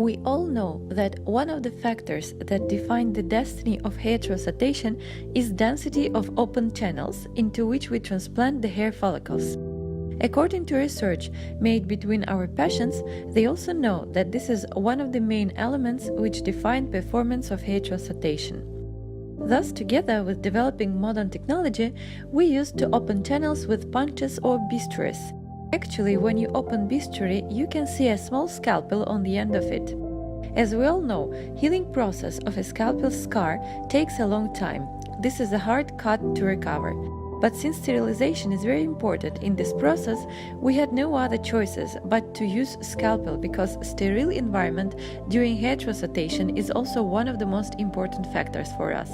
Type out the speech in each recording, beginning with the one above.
We all know that one of the factors that define the destiny of hair transplantation is density of open channels into which we transplant the hair follicles. According to research made between our patients, they also know that this is one of the main elements which define performance of hair transplantation. Thus, together with developing modern technology, we used to open channels with punctures or bisturies. Actually, when you open bisturi, you can see a small scalpel on the end of it. As we all know, healing process of a scalpel scar takes a long time. This is a hard cut to recover. But since sterilization is very important in this process, we had no other choices but to use scalpel because sterile environment during hair transplantation is also one of the most important factors for us.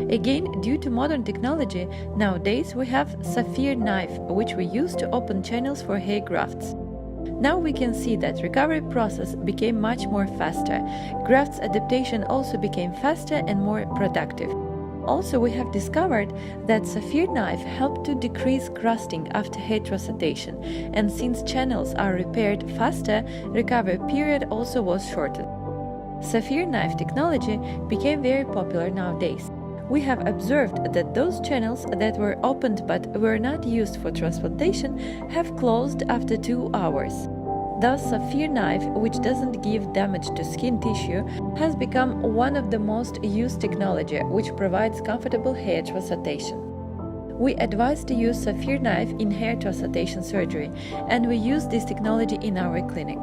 Again, due to modern technology, nowadays we have Sapphire knife, which we use to open channels for hair grafts. Now we can see that recovery process became much more faster. Grafts adaptation also became faster and more productive. Also, we have discovered that Sapphire knife helped to decrease crusting after hair transplantation, and since channels are repaired faster, recovery period also was shortened. Sapphire knife technology became very popular nowadays. We have observed that those channels that were opened but were not used for transplantation have closed after 2 hours. Thus, Sapphire knife, which doesn't give damage to skin tissue, has become one of the most used technology which provides comfortable hair transplantation. We advise to use Sapphire knife in hair transplantation surgery, and we use this technology in our clinic.